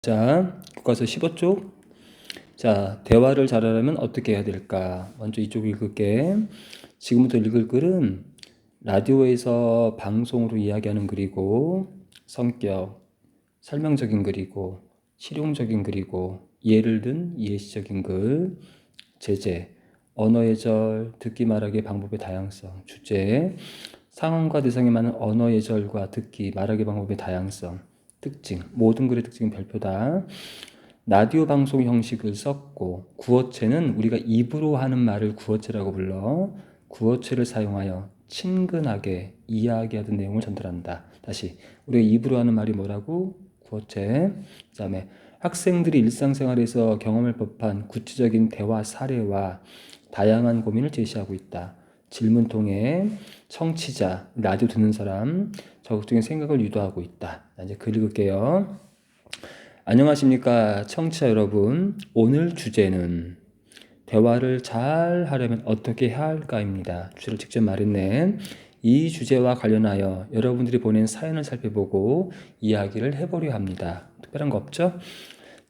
자, 교과서 15쪽. 자, 대화를 잘하려면 어떻게 해야 될까? 먼저 이쪽 읽을게. 지금부터 읽을 글은 라디오에서 방송으로 이야기하는 글이고, 성격, 설명적인 글이고, 실용적인 글이고, 예를 든 예시적인 글, 제재, 언어 예절, 듣기 말하기 방법의 다양성, 주제, 상황과 대상에 맞는 언어 예절과 듣기 말하기 방법의 다양성, 특징, 모든 글의 특징은 별표다. 라디오 방송 형식을 썼고, 구어체는 우리가 입으로 하는 말을 구어체라고 불러 구어체를 사용하여 친근하게 이야기하던 내용을 전달한다. 다시, 우리가 입으로 하는 말이 뭐라고? 구어체. 그 다음에 학생들이 일상생활에서 경험할 법한 구체적인 대화 사례와 다양한 고민을 제시하고 있다. 질문 통해 청취자, 라디오 듣는 사람, 적극적인 생각을 유도하고 있다. 이제 글 읽을게요. 안녕하십니까, 청취자 여러분. 오늘 주제는 대화를 잘 하려면 어떻게 해야 할까입니다. 주제를 직접 말했네. 이 주제와 관련하여 여러분들이 보낸 사연을 살펴보고 이야기를 해보려 합니다. 특별한 거 없죠?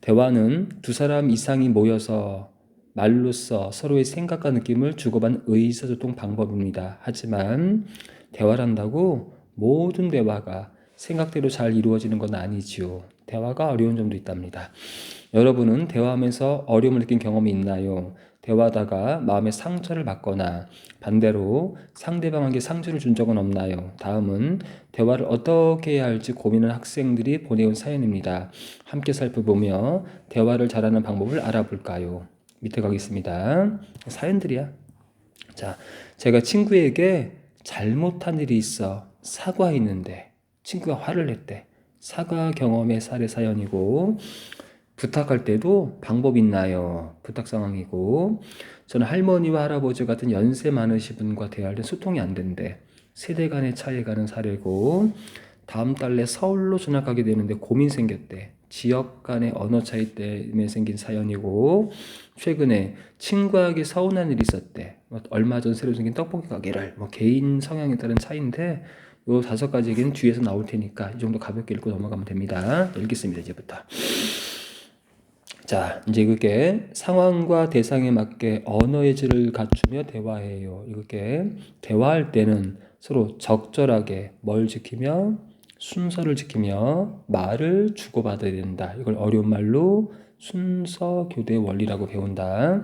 대화는 두 사람 이상이 모여서 말로써 서로의 생각과 느낌을 주고받는 의사소통 방법입니다. 하지만 대화를 한다고 모든 대화가 생각대로 잘 이루어지는 건 아니지요. 대화가 어려운 점도 있답니다. 여러분은 대화하면서 어려움을 느낀 경험이 있나요? 대화하다가 마음의 상처를 받거나 반대로 상대방에게 상처를 준 적은 없나요? 다음은 대화를 어떻게 해야 할지 고민하는 학생들이 보내온 사연입니다. 함께 살펴보며 대화를 잘하는 방법을 알아볼까요? 밑에 가겠습니다. 사연들이야. 자, 제가 친구에게 잘못한 일이 있어 사과했는데 친구가 화를 냈대. 사과 경험의 사례 사연이고, 부탁할 때도 방법 있나요? 부탁 상황이고, 저는 할머니와 할아버지 같은 연세 많으신 분과 대화할 때 소통이 안 된대. 세대 간의 차이가 가는 사례고, 다음 달에 서울로 전학가게 되는데 고민 생겼대. 지역 간의 언어 차이 때문에 생긴 사연이고, 최근에 친구에게 서운한 일이 있었대. 얼마 전 새로 생긴 떡볶이 가게를, 개인 성향에 따른 차이인데, 요 5가지 얘기는 뒤에서 나올 테니까 이 정도 가볍게 읽고 넘어가면 됩니다. 읽겠습니다, 이제부터. 자, 이제 읽을게. 상황과 대상에 맞게 언어의 질을 갖추며 대화해요. 읽을게. 대화할 때는 서로 적절하게 뭘 지키며 순서를 지키며 말을 주고받아야 된다. 이걸 어려운 말로 순서 교대 원리라고 배운다.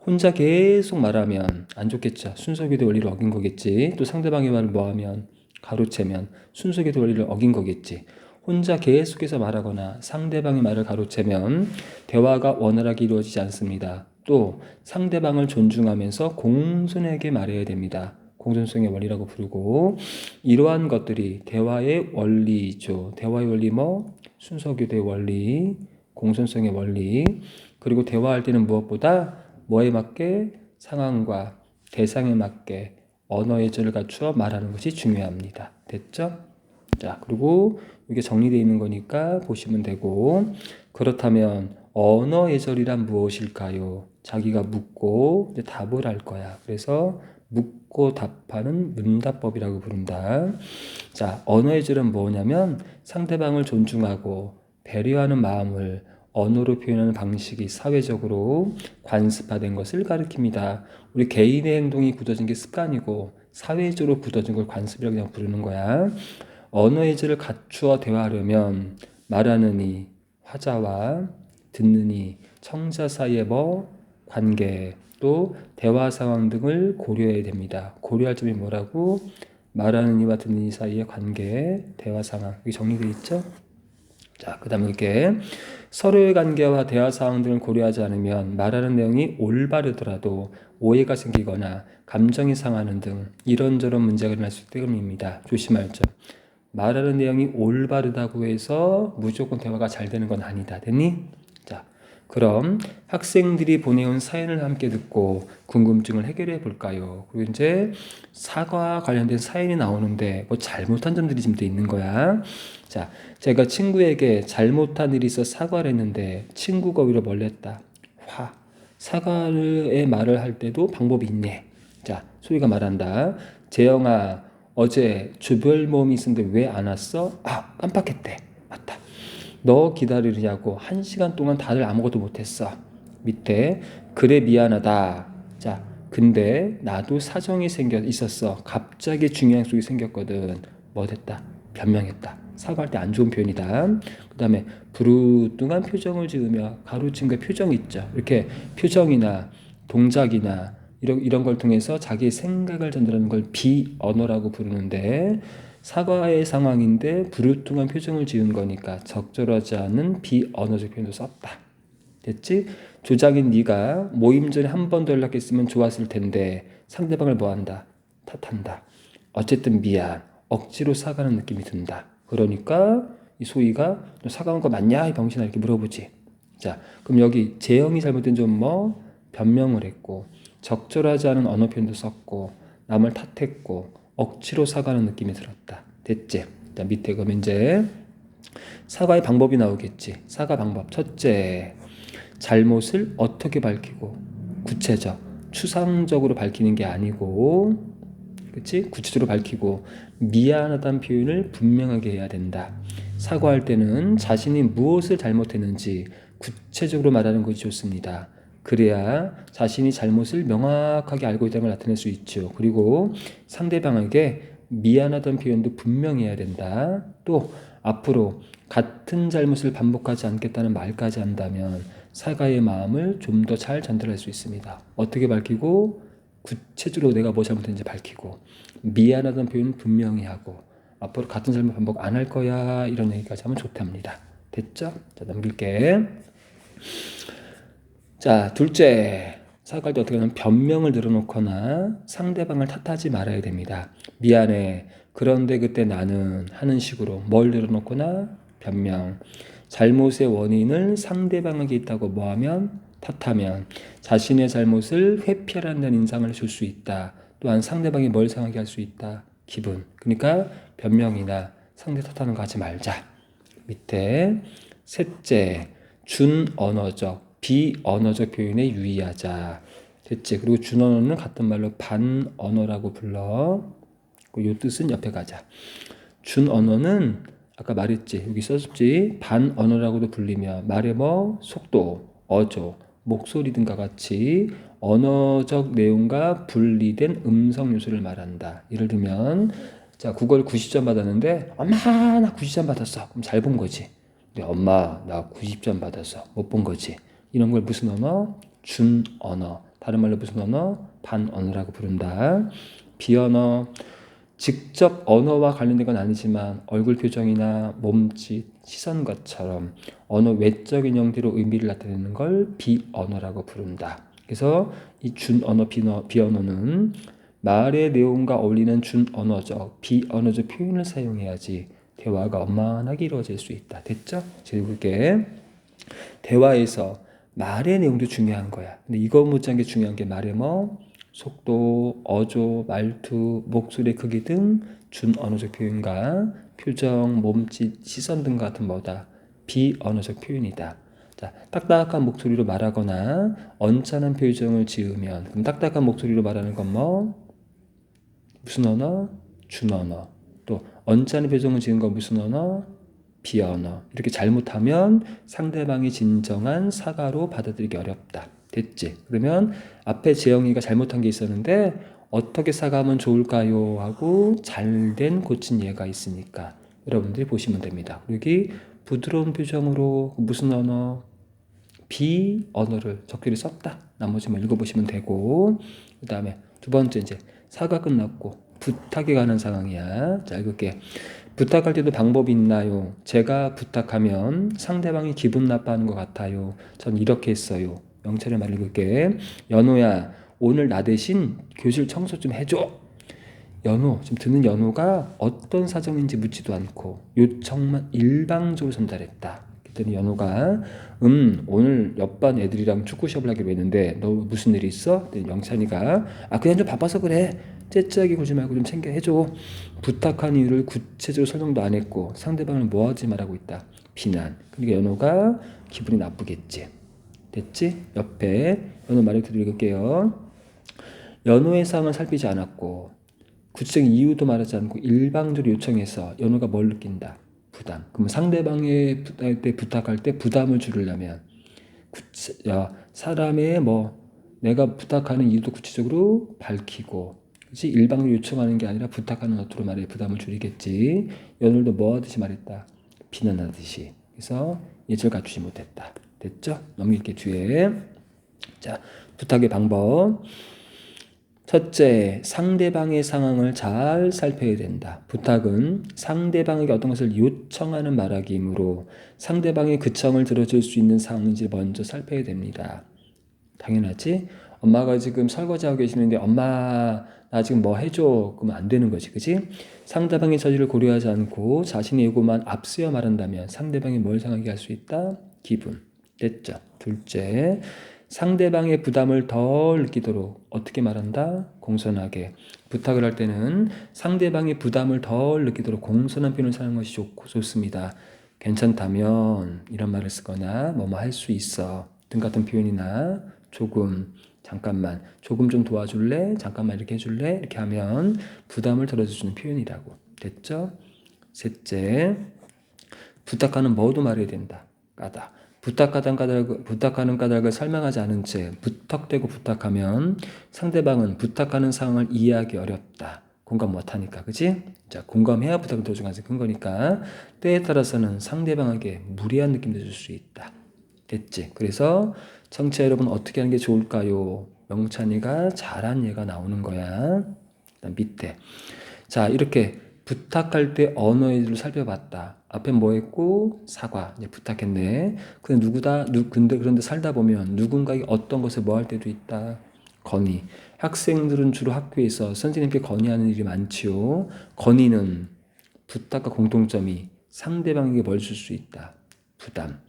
혼자 계속 말하면 안 좋겠죠. 순서 교대 원리를 어긴 거겠지. 또 상대방의 말을 뭐하면 가로채면 순서 교대 원리를 어긴 거겠지. 혼자 계속해서 말하거나 상대방의 말을 가로채면 대화가 원활하게 이루어지지 않습니다. 또 상대방을 존중하면서 공손하게 말해야 됩니다. 공존성의 원리라고 부르고, 이러한 것들이 대화의 원리죠. 대화의 원리 순서교대의 원리, 공손성의 원리, 그리고 대화할 때는 무엇보다 뭐에 맞게 상황과 대상에 맞게 언어의 질을 갖추어 말하는 것이 중요합니다. 됐죠? 자, 그리고 이게 정리되어 있는 거니까 보시면 되고, 그렇다면 언어 예절이란 무엇일까요? 자기가 묻고 이제 답을 할 거야. 그래서 묻고 답하는 문답법이라고 부른다. 자, 언어 예절은 뭐냐면 상대방을 존중하고 배려하는 마음을 언어로 표현하는 방식이 사회적으로 관습화된 것을 가리킵니다. 우리 개인의 행동이 굳어진 게 습관이고 사회적으로 굳어진 걸 관습이라고 그냥 부르는 거야. 언어 예절을 갖추어 대화하려면 말하는 이, 화자와 듣는 이, 청자 사이의 관계, 또 대화 상황 등을 고려해야 됩니다. 고려할 점이 뭐라고? 말하는 이와 듣는 이 사이의 관계, 대화 상황. 여기 정리되어 있죠? 자, 그 다음에 이렇게 서로의 관계와 대화 상황 등을 고려하지 않으면 말하는 내용이 올바르더라도 오해가 생기거나 감정이 상하는 등 이런저런 문제가 일어날 수 있기 때문입니다. 조심할 점. 말하는 내용이 올바르다고 해서 무조건 대화가 잘 되는 건 아니다. 됐니? 자, 그럼 학생들이 보내온 사연을 함께 듣고 궁금증을 해결해 볼까요? 그리고 이제 사과와 관련된 사연이 나오는데 뭐 잘못한 점들이 지금 또 있는 거야. 자, 제가 친구에게 잘못한 일이 있어 사과를 했는데 친구가 오히려 뭘 했다? 사과의 말을 할 때도 방법이 있네. 자, 소희가 말한다. 재영아, 어제 주별 모임이 있었는데 왜 안 왔어? 깜빡했대. 맞다. 너 기다리느냐고 1시간 동안 다들 아무것도 못했어. 밑에 그래 미안하다. 자, 근데 나도 사정이 있었어. 갑자기 중요한 속이 생겼거든. 뭐 됐다? 변명했다. 사과할 때 안 좋은 표현이다. 그 다음에 부르뚱한 표정을 지으며 가로친 그 표정 있죠. 이렇게 표정이나 동작이나 이런 걸 통해서 자기의 생각을 전달하는 걸 비언어라고 부르는데, 사과의 상황인데 부르뚱한 표정을 지은 거니까 적절하지 않은 비언어적 표현도 썼다. 됐지? 조장인 네가 모임 전에 한 번 더 연락했으면 좋았을 텐데 상대방을 뭐한다? 탓한다. 어쨌든 미안. 억지로 사과하는 느낌이 든다. 그러니까 이 소희가 너 사과한 거 맞냐? 이 병신아 이렇게 물어보지. 자, 그럼 여기 재영이 잘못된 점 뭐? 변명을 했고 적절하지 않은 언어 표현도 썼고 남을 탓했고 억지로 사과하는 느낌이 들었다. 됐지? 자, 밑에 그러면 이제 사과의 방법이 나오겠지. 사과 방법. 첫째, 잘못을 어떻게 밝히고 구체적, 추상적으로 밝히는 게 아니고, 그치? 구체적으로 밝히고 미안하다는 표현을 분명하게 해야 된다. 사과할 때는 자신이 무엇을 잘못했는지 구체적으로 말하는 것이 좋습니다. 그래야 자신이 잘못을 명확하게 알고 있다는 걸 나타낼 수 있죠. 그리고 상대방에게 미안하다는 표현도 분명히 해야 된다. 또 앞으로 같은 잘못을 반복하지 않겠다는 말까지 한다면 사과의 마음을 좀 더 잘 전달할 수 있습니다. 어떻게 밝히고 구체적으로 내가 뭐 잘못했는지 밝히고 미안하다는 표현은 분명히 하고 앞으로 같은 잘못 반복 안 할 거야 이런 얘기까지 하면 좋답니다. 됐죠? 자, 넘길게. 자, 둘째, 사과할 때 어떻게 하면 변명을 늘어놓거나 상대방을 탓하지 말아야 됩니다. 미안해. 그런데 그때 나는 하는 식으로 뭘 늘어놓거나 변명. 잘못의 원인을 상대방에게 있다고 뭐하면 탓하면 자신의 잘못을 회피하라는 인상을 줄 수 있다. 또한 상대방이 뭘 상하게 할 수 있다. 기분. 그러니까 변명이나 상대 탓하는 거 하지 말자. 밑에 셋째, 준언어적, 비언어적 표현에 유의하자. 됐지? 그리고 준언어는 같은 말로 반언어라고 불러. 이 뜻은 옆에 가자. 준언어는 아까 말했지, 여기 썼지, 반언어라고도 불리며 말의 뭐 속도, 어조, 목소리 등과 같이 언어적 내용과 분리된 음성 요소를 말한다. 예를 들면 자, 국어를 90점 받았는데 엄마 나 90점 받았어. 그럼 잘 본 거지. 근데 엄마 나 90점 받았어. 못 본 거지. 이런 걸 무슨 언어? 준언어. 다른 말로 무슨 언어? 반언어라고 부른다. 비언어. 직접 언어와 관련된 건 아니지만 얼굴 표정이나 몸짓, 시선과처럼 언어 외적인 형태로 의미를 나타내는 걸 비언어라고 부른다. 그래서 이 준언어, 비언어는 말의 내용과 어울리는 준언어적, 비언어적 표현을 사용해야지 대화가 원만하게 이루어질 수 있다. 됐죠? 제국에 대화에서 말의 내용도 중요한 거야. 근데 이거 못지않게 중요한 게 말의 뭐 속도, 어조, 말투, 목소리의 크기 등 준언어적 표현과 표정, 몸짓, 시선 등 같은 뭐다? 비언어적 표현이다. 자, 딱딱한 목소리로 말하거나 언짢은 표정을 지으면 그럼 딱딱한 목소리로 말하는 건 뭐? 무슨 언어? 준언어. 또 언짢은 표정을 지은 건 무슨 언어? 비언어. 이렇게 잘못하면 상대방이 진정한 사과로 받아들이기 어렵다. 됐지? 그러면 앞에 재영이가 잘못한 게 있었는데 어떻게 사과하면 좋을까요? 하고 잘된 고친 예가 있으니까 여러분들이 보시면 됩니다. 여기 부드러운 표정으로 무슨 언어? 비언어를 적절히 썼다. 나머지만 읽어보시면 되고, 그 다음에 두 번째 이제 사과 끝났고 부탁에 관한 상황이야. 자, 읽을게. 부탁할 때도 방법이 있나요? 제가 부탁하면 상대방이 기분 나빠하는 것 같아요. 전 이렇게 했어요. 영철의 말 읽을게. 연호야, 오늘 나 대신 교실 청소 좀 해줘. 연호, 지금 듣는 연호가 어떤 사정인지 묻지도 않고 요청만 일방적으로 전달했다. 그랬더니 연호가 오늘 옆반 애들이랑 축구 시합을 하기로 했는데 너 무슨 일이 있어? 영찬이가 그냥 좀 바빠서 그래. 째째하게 굴지 말고 좀 챙겨 해줘. 부탁한 이유를 구체적으로 설명도 안 했고 상대방을 뭐하지 말하고 있다. 비난. 그러니까 연호가 기분이 나쁘겠지. 됐지? 옆에 연호 말을 그대로 읽을게요. 연호의 상황을 살피지 않았고 구체적인 이유도 말하지 않고 일방적으로 요청해서 연호가 뭘 느낀다? 부담. 그럼 상대방의 부탁할 때 부담을 줄이려면 사람의 내가 부탁하는 이유도 구체적으로 밝히고, 그렇지? 일방적으로 요청하는 게 아니라 부탁하는 어투로 말해 부담을 줄이겠지. 오늘도 뭐 하듯이 말했다. 비난하듯이. 그래서 예절 갖추지 못했다. 됐죠? 넘길게 뒤에. 자, 부탁의 방법. 첫째, 상대방의 상황을 잘 살펴야 된다. 부탁은 상대방에게 어떤 것을 요청하는 말하기이므로 상대방의 그 청을 들어줄 수 있는 상황인지 먼저 살펴야 됩니다. 당연하지? 엄마가 지금 설거지하고 계시는데 엄마 나 지금 뭐 해줘? 그러면 안 되는 거지, 그지? 상대방의 처지를 고려하지 않고 자신의 요구만 앞세워 말한다면 상대방이 뭘 상하게 할 수 있다? 기분. 됐죠? 둘째, 상대방의 부담을 덜 느끼도록 어떻게 말한다? 공손하게. 부탁을 할 때는 상대방의 부담을 덜 느끼도록 공손한 표현을 사용하는 것이 좋습니다. 괜찮다면 이런 말을 쓰거나 뭐뭐 할 수 있어 등 같은 표현이나 조금, 잠깐만, 조금 좀 도와줄래? 잠깐만 이렇게 해줄래? 이렇게 하면 부담을 덜어주는 표현이라고. 됐죠? 셋째, 부탁하는 뭐도 말해야 된다. 까닭. 부탁하는 까닭을 설명하지 않은 채 부탁되고 부탁하면 상대방은 부탁하는 상황을 이해하기 어렵다. 공감 못하니까, 그치? 자, 공감해야 부탁을 더 중요하지 큰 거니까 때에 따라서는 상대방에게 무리한 느낌도 줄 수 있다. 됐지? 그래서 청취자 여러분 어떻게 하는 게 좋을까요? 명찬이가 잘한 예가 나오는 거야. 그다음 밑에. 자, 이렇게 부탁할 때 언어의 질을 살펴봤다. 앞에 뭐 했고? 사과. 이제 부탁했네. 근데 그런데 살다 보면 누군가에게 어떤 것을 뭐 할 때도 있다. 건의. 학생들은 주로 학교에서 선생님께 건의하는 일이 많지요. 건의는 부탁과 공통점이 상대방에게 뭘 줄 수 있다. 부담.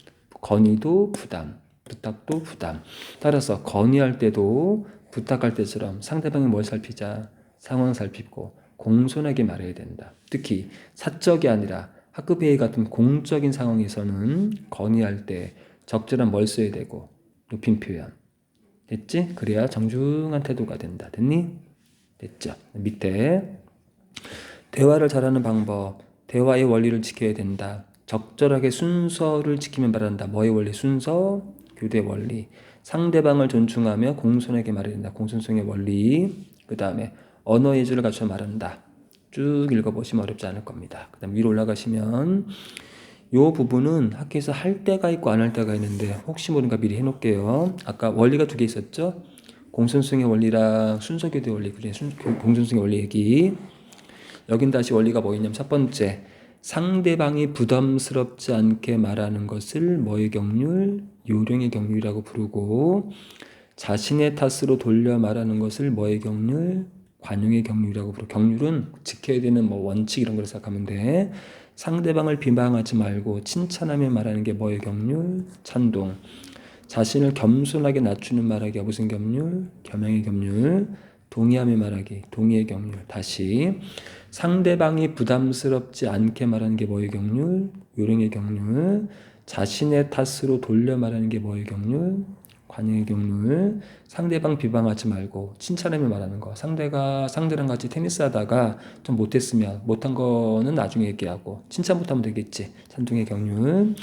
건의도 부담. 부탁도 부담. 따라서 건의할 때도 부탁할 때처럼 상대방이 뭘 살피자. 상황 살피고 공손하게 말해야 된다. 특히 사적이 아니라 학급 회의 같은 공적인 상황에서는 건의할 때 적절한 뭘 써야 되고 높임 표현. 됐지? 그래야 정중한 태도가 된다. 됐니? 됐죠? 밑에 대화를 잘하는 방법. 대화의 원리를 지켜야 된다. 적절하게 순서를 지키면 말한다. 뭐의 원리? 순서, 교대 원리. 상대방을 존중하며 공손하게 말해야 된다. 공손성의 원리. 그 다음에 언어 예절을 갖춰 말한다. 쭉 읽어보시면 어렵지 않을 겁니다. 그 다음 위로 올라가시면 이 부분은 학교에서 할 때가 있고 안 할 때가 있는데 혹시 모르니까 미리 해놓을게요. 아까 원리가 두 개 있었죠? 공손성의 원리랑 순서교대 원리. 그래, 공손성의 원리 얘기. 여긴 다시 원리가 뭐 있냐면 첫 번째, 상대방이 부담스럽지 않게 말하는 것을 뭐의 경률? 요령의 경률이라고 부르고, 자신의 탓으로 돌려 말하는 것을 뭐의 경률? 관용의 경률이라고 부르고, 경률은 지켜야 되는 뭐 원칙 이런 걸 생각하면 돼. 상대방을 비방하지 말고 칭찬하며 말하는 게 뭐의 경률? 찬동. 자신을 겸손하게 낮추는 말하기가 무슨 경률? 겸양의 경률. 동의하며 말하기, 동의의 경률. 다시 상대방이 부담스럽지 않게 말하는 게 뭐의 경률? 요령의 경률. 자신의 탓으로 돌려 말하는 게 뭐의 경률? 관용의 경률. 상대방 비방하지 말고 칭찬하며 말하는 거. 상대랑 같이 테니스 하다가 좀 못했으면 못한 거는 나중에 얘기하고 칭찬 못하면 되겠지. 찬동의 경률.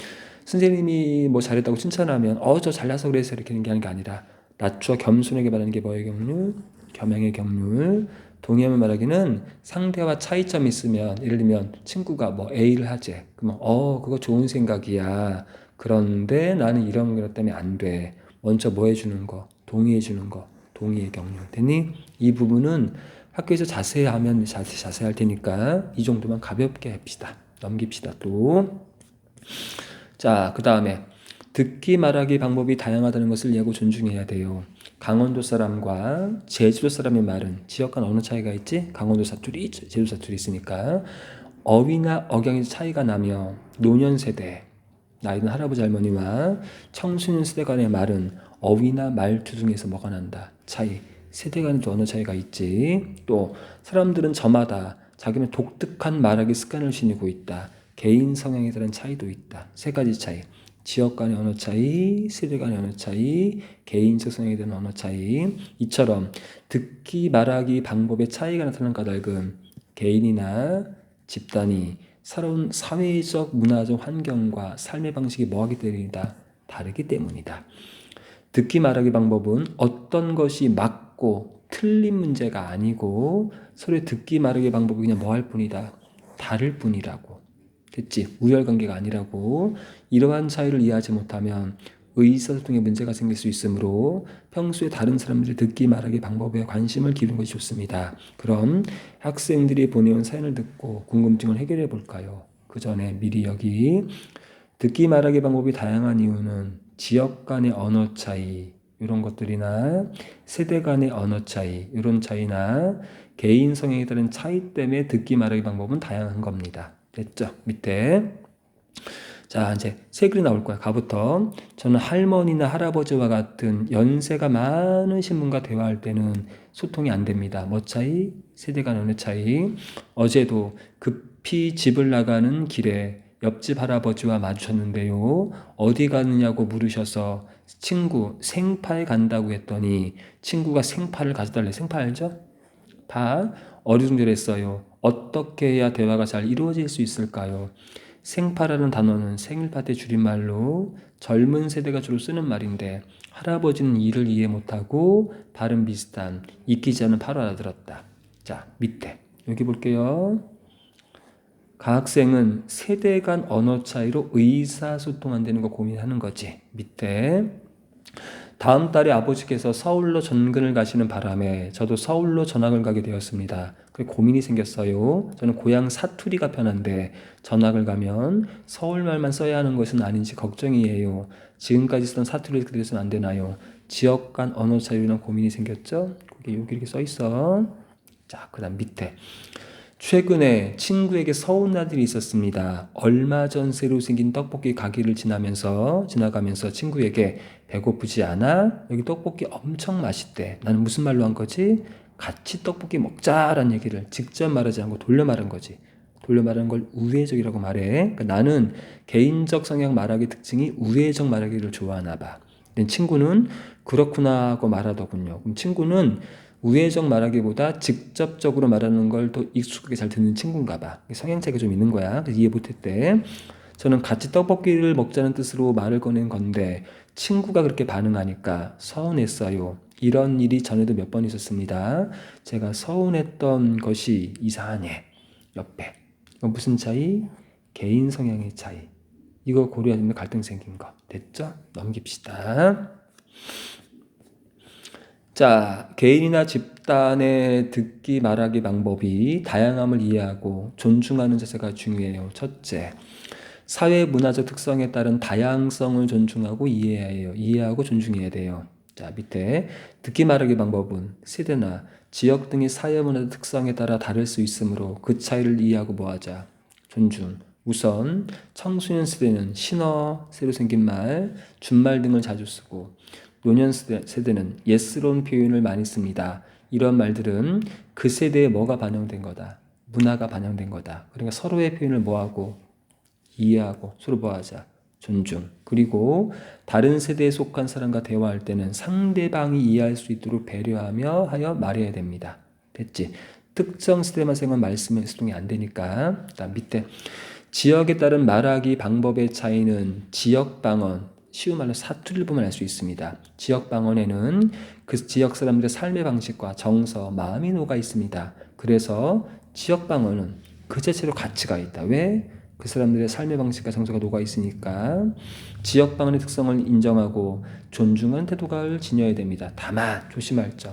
선생님이 뭐 잘했다고 칭찬하면 저 잘나서 그래서 이렇게 하는 게 아니라 낮추어 겸손하게 말하는 게 뭐의 경률? 겸양의 경률. 동의하며 말하기는 상대와 차이점이 있으면 예를 들면 친구가 뭐 A를 하재. 그러면 그거 좋은 생각이야. 그런데 나는 이런 것 때문에 안 돼. 먼저 뭐 해주는 거? 동의해 주는 거. 동의의 경률. 됐니? 이 부분은 학교에서 자세히 하면 자세히 할 테니까 이 정도만 가볍게 합시다. 넘깁시다 또. 자, 그 다음에 듣기 말하기 방법이 다양하다는 것을 예고 존중해야 돼요. 강원도 사람과 제주도 사람의 말은 지역 간 언어 차이가 있지? 강원도 사투리, 제주도 사투리 있으니까 어휘나 억양의 차이가 나며 노년 세대, 나이 든 할아버지 할머니와 청소년 세대 간의 말은 어휘나 말투 중에서 뭐가 난다? 차이, 세대 간의 언어 차이가 있지. 또 사람들은 저마다 자기는 독특한 말하기 습관을 지니고 있다. 개인 성향에 따른 차이도 있다. 세 가지 차이. 지역 간의 언어 차이, 세대 간의 언어 차이, 개인적 성향에 대한 언어 차이. 이처럼 듣기 말하기 방법의 차이가 나타나는 까닭은 개인이나 집단이 살아온 사회적, 문화적 환경과 삶의 방식이 뭐하기 때문이다? 다르기 때문이다. 듣기 말하기 방법은 어떤 것이 맞고 틀린 문제가 아니고 서로 듣기 말하기 방법이 그냥 뭐 할 뿐이다? 다를 뿐이라고. 됐지? 우열관계가 아니라고. 이러한 차이를 이해하지 못하면 의사소통에 문제가 생길 수 있으므로 평소에 다른 사람들이 듣기 말하기 방법에 관심을 기르는 것이 좋습니다. 그럼 학생들이 보내온 사연을 듣고 궁금증을 해결해 볼까요? 그 전에 미리 여기 듣기 말하기 방법이 다양한 이유는 지역 간의 언어 차이 이런 것들이나 세대 간의 언어 차이 이런 차이나 개인 성향에 따른 차이 때문에 듣기 말하기 방법은 다양한 겁니다. 됐죠? 밑에 자 이제 세 글이 나올 거야. 가부터 저는 할머니나 할아버지와 같은 연세가 많으신 분과 대화할 때는 소통이 안 됩니다. 뭐 차이? 세대 간 언어 차이. 어제도 급히 집을 나가는 길에 옆집 할아버지와 마주쳤는데요. 어디 가느냐고 물으셔서 친구 생파에 간다고 했더니 친구가 생파를 가져달래. 생파 알죠? 파 어리둥절했어요. 어떻게 해야 대화가 잘 이루어질 수 있을까요? 생파라는 단어는 생일파 때 줄임말로 젊은 세대가 주로 쓰는 말인데 할아버지는 이를 이해 못하고 발음 비슷한 익히지 않은 파로 알아들었다. 자 밑에 여기 볼게요. 가학생은 세대 간 언어 차이로 의사소통 안 되는 거 고민하는 거지. 밑에 다음 달에 아버지께서 서울로 전근을 가시는 바람에 저도 서울로 전학을 가게 되었습니다. 고민이 생겼어요. 저는 고향 사투리가 편한데 전학을 가면 서울말만 써야 하는 것은 아닌지 걱정이에요. 지금까지 쓰던 사투리를 그대로 쓰면 안 되나요? 지역 간 언어 차이로 고민이 생겼죠? 여기 이렇게 써 있어. 자, 그 다음 밑에. 최근에 친구에게 서운한 일이 있었습니다. 얼마 전 새로 생긴 떡볶이 가게를 지나가면서 친구에게 배고프지 않아? 여기 떡볶이 엄청 맛있대. 나는 무슨 말로 한 거지? 같이 떡볶이 먹자라는 얘기를 직접 말하지 않고 돌려 말한 거지. 돌려 말하는 걸 우회적이라고 말해. 그러니까 나는 개인적 성향 말하기 특징이 우회적 말하기를 좋아하나 봐. 근데 친구는 그렇구나 하고 말하더군요. 그럼 친구는 우회적 말하기보다 직접적으로 말하는 걸 더 익숙하게 잘 듣는 친구인가 봐. 성향 차이가 좀 있는 거야. 그래서 이해 못했대. 저는 같이 떡볶이를 먹자는 뜻으로 말을 꺼낸 건데 친구가 그렇게 반응하니까 서운했어요. 이런 일이 전에도 몇 번 있었습니다. 제가 서운했던 것이 이상해. 옆에. 이건 무슨 차이? 개인 성향의 차이. 이거 고려하면 갈등 생긴 거. 됐죠? 넘깁시다. 자, 개인이나 집단의 듣기 말하기 방법이 다양함을 이해하고 존중하는 자세가 중요해요. 첫째, 사회 문화적 특성에 따른 다양성을 존중하고 이해해야 해요. 이해하고 존중해야 돼요. 자, 밑에 듣기 말하기 방법은 세대나 지역 등의 사회 문화적 특성에 따라 다를 수 있으므로 그 차이를 이해하고 뭐하자? 존중. 우선 청소년 세대는 신어, 새로 생긴 말, 준말 등을 자주 쓰고 노년 세대는 예스러운 표현을 많이 씁니다. 이런 말들은 그 세대에 뭐가 반영된 거다? 문화가 반영된 거다. 그러니까 서로의 표현을 뭐하고? 이해하고 서로 뭐하자? 존중. 그리고 다른 세대에 속한 사람과 대화할 때는 상대방이 이해할 수 있도록 배려하며 하여 말해야 됩니다. 됐지? 특정 세대만 생각하면 말씀의 수동이 안 되니까. 그다음 밑에 지역에 따른 말하기 방법의 차이는 지역 방언, 쉬운 말로 사투리를 보면 알 수 있습니다. 지역 방언에는 그 지역 사람들의 삶의 방식과 정서, 마음이 녹아 있습니다. 그래서 지역 방언은 그 자체로 가치가 있다. 왜? 그 사람들의 삶의 방식과 정서가 녹아 있으니까 지역 방언의 특성을 인정하고 존중하는 태도를 지녀야 됩니다. 다만 조심할 점.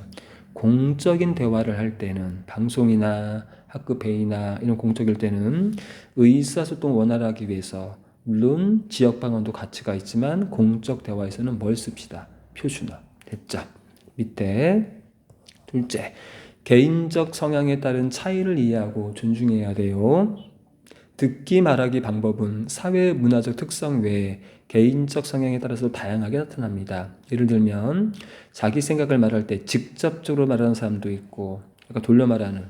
공적인 대화를 할 때는 방송이나 학급 회의나 이런 공적일 때는 의사소통을 원활하게 위해서 물론 지역 방언도 가치가 있지만 공적 대화에서는 뭘 씁시다. 표준어. 됐죠? 밑에 둘째, 개인적 성향에 따른 차이를 이해하고 존중해야 돼요. 듣기 말하기 방법은 사회 문화적 특성 외에 개인적 성향에 따라서 다양하게 나타납니다. 예를 들면 자기 생각을 말할 때 직접적으로 말하는 사람도 있고 약간 돌려 말하는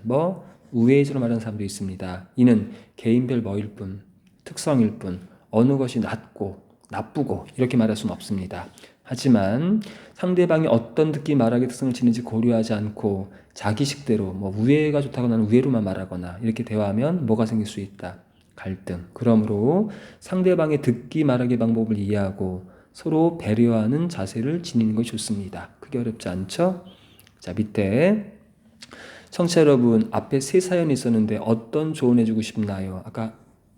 우회적으로 말하는 사람도 있습니다. 이는 개인별 뭐일 뿐, 특성일 뿐 어느 것이 낫고 나쁘고 이렇게 말할 수는 없습니다. 하지만 상대방이 어떤 듣기 말하기 특성을 지니지 고려하지 않고 자기식대로 우회가 좋다고 나는 우회로만 말하거나 이렇게 대화하면 뭐가 생길 수 있다? 갈등. 그러므로 상대방의 듣기 말하기 방법을 이해하고 서로 배려하는 자세를 지니는 것이 좋습니다. 크게 어렵지 않죠? 자, 밑에 청취자 여러분, 앞에 세 사연이 있었는데 어떤 조언해주고 싶나요? 아까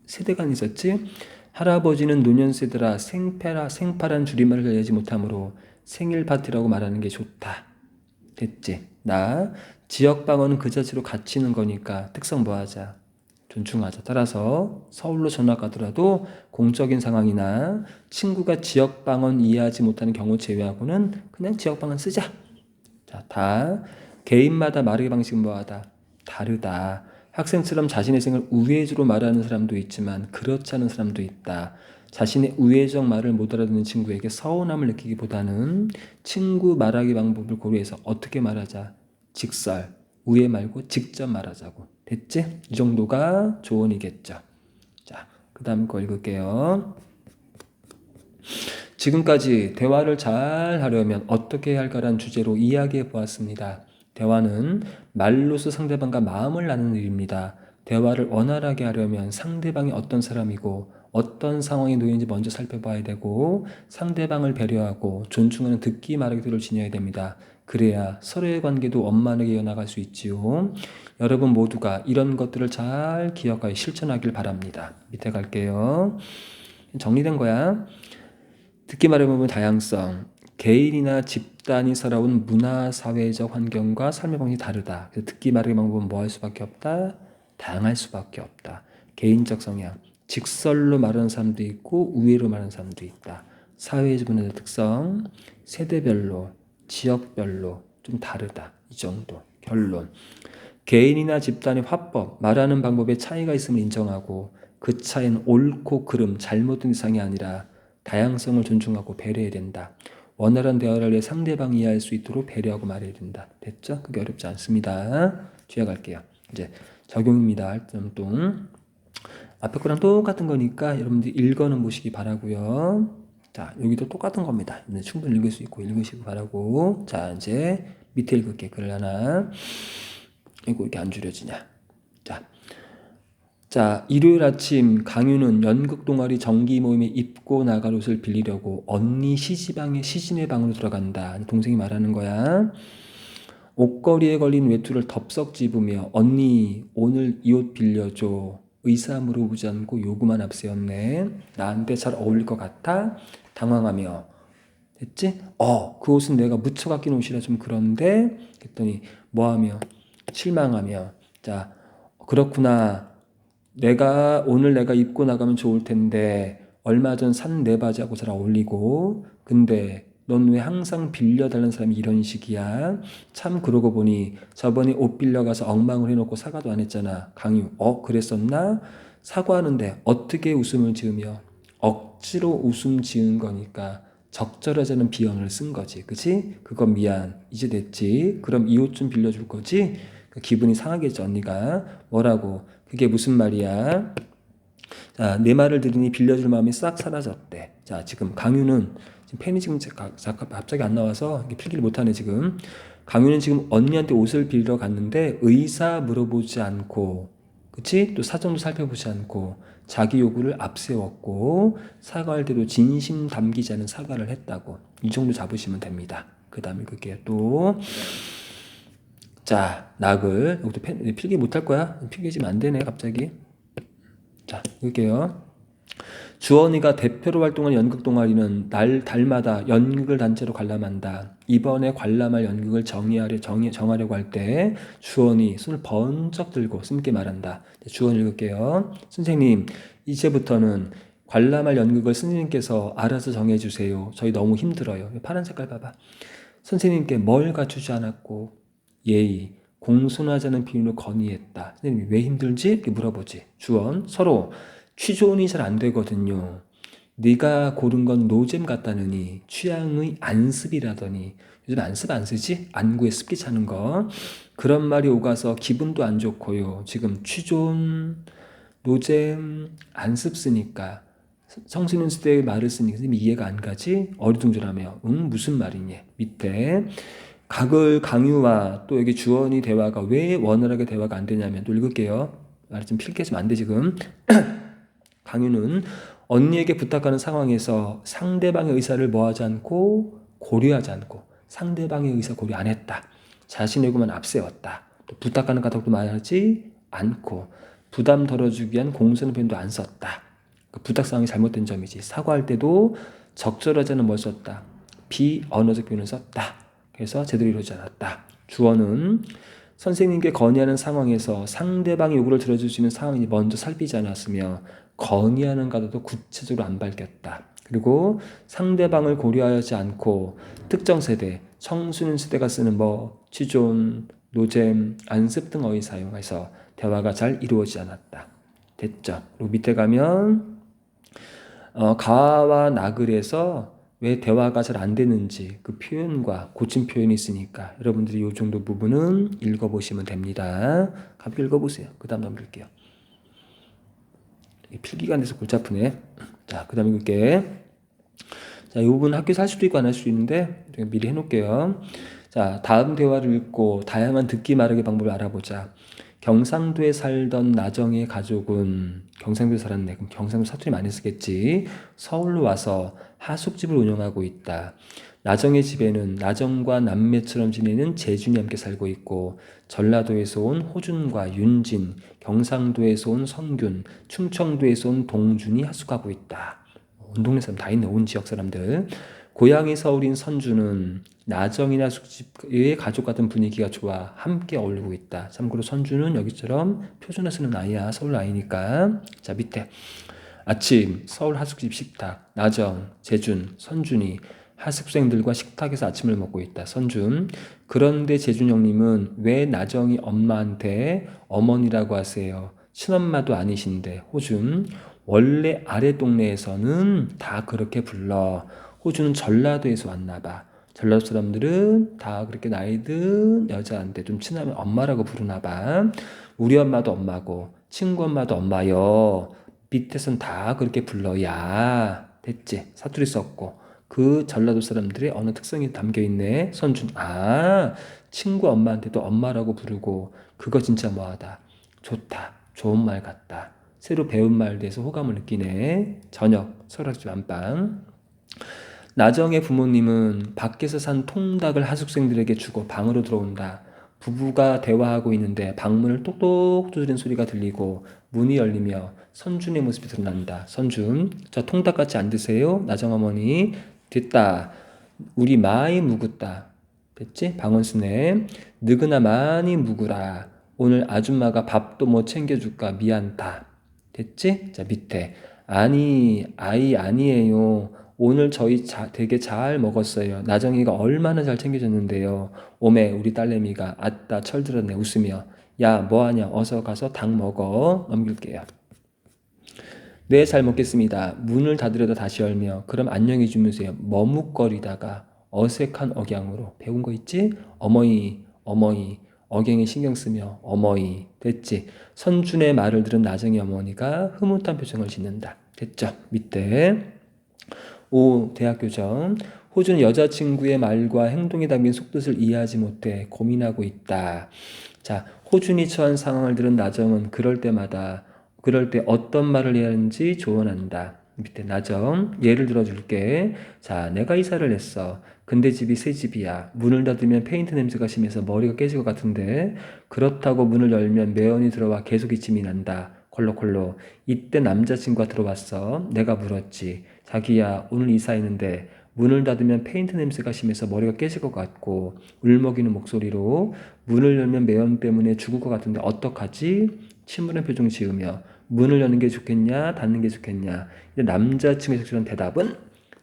세대간 있었지? 할아버지는 노년세대라 생파란 줄임말을 알지 못하므로 생일 파티라고 말하는 게 좋다. 됐지? 나 지역방언은 그 자체로 갇히는 거니까 특성 뭐하자? 존중하자. 따라서 서울로 전학 가더라도 공적인 상황이나 친구가 지역방언 이해하지 못하는 경우 제외하고는 그냥 지역방언 쓰자. 자, 다 개인마다 말의 방식은 뭐하다? 다르다. 학생처럼 자신의 생을 우회주로 말하는 사람도 있지만 그렇지 않은 사람도 있다. 자신의 우회적 말을 못 알아듣는 친구에게 서운함을 느끼기보다는 친구 말하기 방법을 고려해서 어떻게 말하자? 직설, 우회 말고 직접 말하자고. 됐지? 이 정도가 조언이겠죠. 자, 그 다음 거 읽을게요. 지금까지 대화를 잘 하려면 어떻게 해야 할까라는 주제로 이야기해 보았습니다. 대화는 말로써 상대방과 마음을 나누는 일입니다. 대화를 원활하게 하려면 상대방이 어떤 사람이고 어떤 상황에 놓이는지 먼저 살펴봐야 되고 상대방을 배려하고 존중하는 듣기 말하기들을 지녀야 됩니다. 그래야 서로의 관계도 원만하게 이어나갈 수 있지요. 여러분 모두가 이런 것들을 잘 기억하여 실천하길 바랍니다. 밑에 갈게요. 정리된 거야. 듣기 말해보면 다양성, 개인이나 집단이 살아온 문화, 사회적 환경과 삶의 방식이 다르다. 그래서 듣기 말하기 방법은 뭐 할 수밖에 없다? 다양할 수밖에 없다. 개인적 성향, 직설로 말하는 사람도 있고 우회로 말하는 사람도 있다. 사회적 문화의 특성, 세대별로, 지역별로 좀 다르다. 이 정도. 결론. 개인이나 집단의 화법, 말하는 방법에 차이가 있음을 인정하고 그 차이는 옳고 그름, 잘못된 이상이 아니라 다양성을 존중하고 배려해야 된다. 원활한 대화를 위해 상대방이 이해할 수 있도록 배려하고 말해야 된다. 됐죠? 그게 어렵지 않습니다. 뒤에 갈게요. 이제 적용입니다. 활동. 앞에 거랑 똑같은 거니까 여러분들 읽어는 보시기 바라고요. 자, 여기도 똑같은 겁니다. 충분히 읽을 수 있고 읽으시기 바라고. 자, 이제 밑에 읽을게. 글 하나. 이거 이렇게 안 줄여지냐. 자, 일요일 아침 강유는 연극 동아리 정기 모임에 입고 나갈 옷을 빌리려고 언니 시집의 방으로 들어간다. 동생이 말하는 거야. 옷걸이에 걸린 외투를 덥석 집으며 언니 오늘 이 옷 빌려줘. 의사 물어보지 않고 요구만 앞세웠네. 나한테 잘 어울릴 것 같아? 당황하며. 됐지? 그 옷은 내가 무척 아낀 옷이라 좀 그런데? 그랬더니 뭐하며? 실망하며. 자, 그렇구나. 오늘 내가 입고 나가면 좋을 텐데 얼마 전 산 내 바지하고 잘 어울리고 근데 넌 왜 항상 빌려달라는 사람이 이런 식이야? 참 그러고 보니 저번에 옷 빌려가서 엉망을 해놓고 사과도 안 했잖아. 강유, 그랬었나? 사과하는데 어떻게 웃음을 지으며 억지로 웃음 지은 거니까 적절하지 않은 비언을 쓴 거지. 그치? 그건 미안. 이제 됐지? 그럼 이 옷 좀 빌려줄 거지? 기분이 상하겠지 언니가. 뭐라고? 그게 무슨 말이야? 자, 내 말을 들으니 빌려줄 마음이 싹 사라졌대. 자, 지금 강유는 지금 펜이 지금 갑자기 안 나와서 필기를 못하네 지금. 강유는 지금 언니한테 옷을 빌려 갔는데 의사 물어보지 않고, 그치? 또 사정도 살펴보지 않고 자기 요구를 앞세웠고 사과할 때도 진심 담기지 않은 사과를 했다고. 이 정도 잡으시면 됩니다. 그 다음에 그게 또. 자, 낙을 여기도 필기 못할 거야. 필기지면 안 되네 갑자기. 자, 읽을게요. 주원이가 대표로 활동한 연극 동아리는 달마다 연극을 단체로 관람한다. 이번에 관람할 연극을 정하려고 할 때 주원이 손을 번쩍 들고 스님께 말한다. 주원 읽을게요. 선생님, 이제부터는 관람할 연극을 스님께서 알아서 정해주세요. 저희 너무 힘들어요. 파란 색깔 봐봐. 선생님께 뭘 갖추지 않았고 예의, 공손하자는 비유로 건의했다. 선생님이 왜 힘들지? 이렇게 물어보지. 주원, 서로 취존이 잘 안 되거든요. 네가 고른 건 노잼 같다느니 취향의 안습이라더니 요즘 안습 안 쓰지? 안구에 습기 차는 거. 그런 말이 오가서 기분도 안 좋고요. 지금 취존, 노잼, 안습 쓰니까 성신은 시대의 말을 쓰니까 선생님이 이해가 안 가지? 어리둥절하며 무슨 말이니? 밑에 각을 강유와 또 여기 주원이 대화가 왜 원활하게 대화가 안 되냐면 또 읽을게요. 말이 좀 필기하시면 안 돼 지금. 방유는 언니에게 부탁하는 상황에서 상대방의 의사를 뭐하지 않고 고려하지 않고 상대방의 의사 고려 안 했다. 자신의 의견만 앞세웠다. 또 부탁하는 까닭도 말하지 않고 부담 덜어주기 위한 공손한 표현도 안 썼다. 그 부탁 상황이 잘못된 점이지. 사과할 때도 적절하지 않은 뭘 썼다. 비언어적 표현을 썼다. 그래서 제대로 이루어지지 않았다. 주어는 선생님께 건의하는 상황에서 상대방의 요구를 들어줄 수 있는 상황이 먼저 살피지 않았으며 건의하는 가도도 구체적으로 안 밝혔다. 그리고 상대방을 고려하지 않고 특정 세대, 청소년 세대가 쓰는 취존, 노잼, 안습 등 어휘 사용해서 대화가 잘 이루어지지 않았다. 됐죠? 그리고 밑에 가면 가와 나글에서 왜 대화가 잘 안 되는지 그 표현과 고친 표현이 있으니까 여러분들이 이 정도 부분은 읽어보시면 됩니다. 가볍게 읽어보세요. 그 다음 넘길게요. 필기가 안 돼서 골치 아프네. 자, 그 다음 읽을게. 자, 이 부분 학교에서 할 수도 있고 안 할 수도 있는데 미리 해놓을게요. 자, 다음 대화를 읽고 다양한 듣기 말하기 방법을 알아보자. 경상도에 살던 나정의 가족은 경상도에 살았네. 그럼 경상도 사투리 많이 쓰겠지. 서울로 와서 하숙집을 운영하고 있다. 나정의 집에는 나정과 남매처럼 지내는 재준이 함께 살고 있고 전라도에서 온 호준과 윤진, 경상도에서 온 성균, 충청도에서 온 동준이 하숙하고 있다. 온 동네 사람 다 있네. 온 지역 사람들. 고향이 서울인 선주는 나정이나 숙집의 가족 같은 분위기가 좋아 함께 어울리고 있다. 참고로 선주는 여기처럼 표준어 쓰는 아이야. 서울 아이니까. 자, 밑에 아침 서울 하숙집 식탁 나정, 재준, 선준이 하숙생들과 식탁에서 아침을 먹고 있다. 선준. 그런데 재준 형님은 왜 나정이 엄마한테 어머니라고 하세요? 친엄마도 아니신데. 호준. 원래 아래 동네에서는 다 그렇게 불러. 호주는 전라도에서 왔나봐. 전라도 사람들은 다 그렇게 나이 든 여자한테 좀 친하면 엄마라고 부르나봐. 우리 엄마도 엄마고 친구 엄마도 엄마요. 밑에선 다 그렇게 불러야. 됐지? 사투리 썼고 그 전라도 사람들의 어느 특성이 담겨있네. 선준. 친구 엄마한테도 엄마라고 부르고 그거 진짜 뭐하다. 좋다. 좋은 말 같다. 새로 배운 말에 대해서 호감을 느끼네. 저녁 설악집 안방. 나정의 부모님은 밖에서 산 통닭을 하숙생들에게 주고 방으로 들어온다. 부부가 대화하고 있는데 방문을 똑똑 두드리는 소리가 들리고 문이 열리며 선준의 모습이 드러난다. 선준, 저 통닭같이 안 드세요? 나정어머니, 됐다. 우리 많이 묵었다. 됐지? 방언스네. 느그나 많이 묵으라. 오늘 아줌마가 밥도 못 챙겨줄까 미안다. 됐지? 자, 밑에. 아니, 아이 아니에요. 오늘 저희 되게 잘 먹었어요. 나정이가 얼마나 잘 챙겨줬는데요. 오메 우리 딸내미가 아따 철들었네 웃으며. 야 뭐하냐 어서 가서 닭 먹어. 넘길게요. 네 잘 먹겠습니다. 문을 닫으려다 다시 열며 그럼 안녕히 주무세요. 머뭇거리다가 어색한 억양으로 배운 거 있지? 어머니 어머니 억양에 신경 쓰며 어머니. 됐지? 선준의 말을 들은 나정이 어머니가 흐뭇한 표정을 짓는다. 됐죠? 밑에 대학교정. 호주는 여자친구의 말과 행동에 담긴 속뜻을 이해하지 못해 고민하고 있다. 자, 호준이 처한 상황을 들은 나정은 그럴 때 어떤 말을 해야 하는지 조언한다. 밑에 나정, 예를 들어줄게. 자, 내가 이사를 했어. 근데 집이 새 집이야. 문을 닫으면 페인트 냄새가 심해서 머리가 깨질 것 같은데 그렇다고 문을 열면 매연이 들어와 계속 기침이 난다. 콜록콜록. 이때 남자친구가 들어왔어. 내가 물었지. 자기야 오늘 이사했는데 문을 닫으면 페인트 냄새가 심해서 머리가 깨질 것 같고 울먹이는 목소리로 문을 열면 매연 때문에 죽을 것 같은데 어떡하지? 침울한 표정 지으며 문을 여는 게 좋겠냐 닫는 게 좋겠냐. 남자친구의 적절한 대답은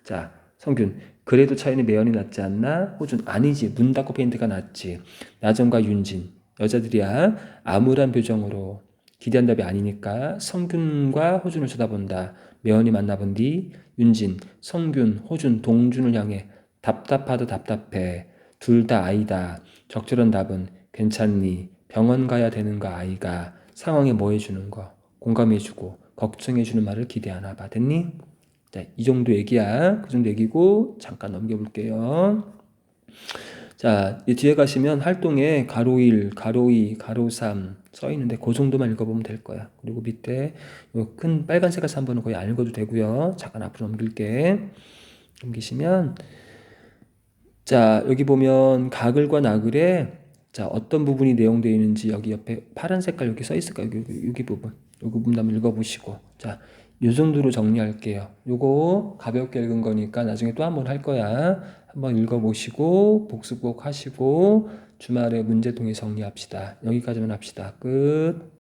자 성균 그래도 차이는 매연이 낫지 않나? 호준 아니지 문 닫고 페인트가 낫지. 나정과 윤진 여자들이야 암울한 표정으로 기대한 답이 아니니까 성균과 호준을 쳐다본다. 매연이 만나본 뒤 윤진, 성균, 호준, 동준을 향해 답답하다 답답해. 둘 다 아이다. 적절한 답은 괜찮니? 병원 가야 되는 거 아이가. 상황에 뭐 해주는 거. 공감해주고 걱정해주는 말을 기대하나 봐. 됐니? 자, 이 정도 얘기야. 그 정도 얘기고 잠깐 넘겨볼게요. 자, 이 뒤에 가시면 활동에 가로 1, 가로 2, 가로 3 써 있는데 그 정도만 읽어보면 될 거야. 그리고 밑에 요 큰 빨간색깔 3번은 거의 안 읽어도 되고요. 잠깐 앞으로 넘길게. 넘기시면 자, 여기 보면 가글과 나글에 자, 어떤 부분이 내용되어 있는지 여기 옆에 파란 색깔 여기 써 있을까요? 여기 부분. 이 부분 한번 읽어보시고. 자, 요 정도로 정리할게요. 요거 가볍게 읽은 거니까 나중에 또 한 번 할 거야. 한번 읽어보시고 복습 꼭 하시고 주말에 문제통에 정리합시다. 여기까지만 합시다. 끝.